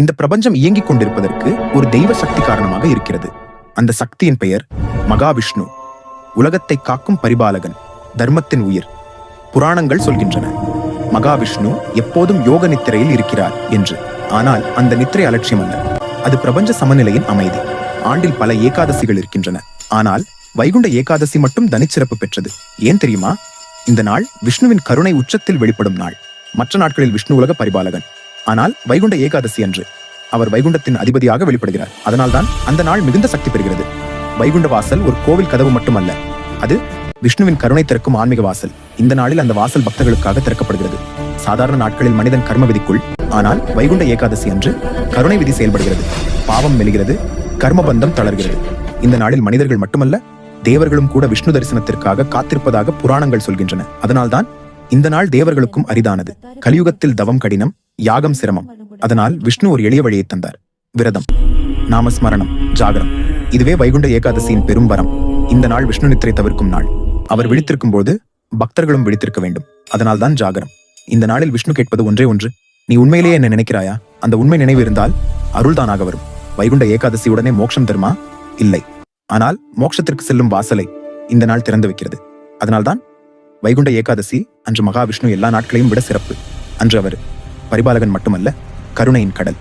இந்த பிரபஞ்சம் இயங்கிக் கொண்டிருப்பதற்கு ஒரு தெய்வ சக்தி காரணமாக இருக்கிறது. அந்த சக்தியின் பெயர் மகாவிஷ்ணு. உலகத்தை காக்கும் பரிபாலகன், தர்மத்தின் உயிர். புராணங்கள் சொல்கின்றன மகாவிஷ்ணு எப்போதும் யோக நித்திரையில் இருக்கிறார் என்று. ஆனால் அந்த நித்திரை அலட்சியம் அல்ல, அது பிரபஞ்ச சமநிலையின் அமைதி. ஆண்டில் பல ஏகாதசிகள் இருக்கின்றன, ஆனால் வைகுண்ட ஏகாதசி மட்டும் தனிச்சிறப்பு பெற்றது. ஏன் தெரியுமா? இந்த நாள் விஷ்ணுவின் கருணை உச்சத்தில் வெளிப்படும் நாள். மற்ற நாட்களில் விஷ்ணு உலக பரிபாலகன், ஆனால் வைகுண்ட ஏகாதசி அன்று அவர் வைகுண்டத்தின் அதிபதியாக வெளிப்படுகிறார். அதனால்தான் அந்த நாள் மிகுந்த சக்தி பெறுகிறது. வைகுண்ட வாசல் ஒரு கோவில் கதவு மட்டுமல்ல, அது விஷ்ணுவின் கருணை திறக்கும் ஆன்மீக வாசல். இந்த நாளில் அந்த வாசல் பக்தர்களுக்காக திறக்கப்படுகிறது. சாதாரண நாட்களில் மனிதன் கர்ம விதிக்குள், ஆனால் வைகுண்ட ஏகாதசி அன்று கருணை விதி செயல்படுகிறது. பாவம் மெலிகிறது, கர்மபந்தம் தளர்கிறது. இந்த நாளில் மனிதர்கள் மட்டுமல்ல, தேவர்களும் கூட விஷ்ணு தரிசனத்திற்காக காத்திருப்பதாக புராணங்கள் சொல்கின்றன. அதனால்தான் இந்த நாள் தேவர்களுக்கும் அரிதானது. கலியுகத்தில் தவம் கடினம், யாகம் சிரமம். அதனால் விஷ்ணு ஒரு எளிய வழியை தந்தார்: விரதம், நாமஸ்மரணம், ஜாகரம். இதுவே வைகுண்ட ஏகாதசியின் பெரும் வரம். இந்த நாள் விஷ்ணு நித்திரை தவிர்க்கும் நாள். அவர் விழித்திருக்கும் போது பக்தர்களும் விழித்திருக்க வேண்டும். அதனால்தான் ஜாகரம். இந்த நாளில் விஷ்ணு கேட்பது ஒன்றே ஒன்று: நீ உண்மையிலேயே என்ன நினைக்கிறாயா? அந்த உண்மை நினைவு இருந்தால் அருள்தானாக வரும். வைகுண்ட ஏகாதசி உடனே மோட்சம் தருமா? இல்லை. ஆனால் மோட்சத்திற்கு செல்லும் வாசலை இந்த நாள் திறந்து வைக்கிறது. அதனால்தான் வைகுண்ட ஏகாதசி அன்று மகாவிஷ்ணு எல்லா நாட்களையும் விட சிறப்பு. அன்று அவர் பரிபாலகன் மட்டுமல்ல, கருணையின் கடல்.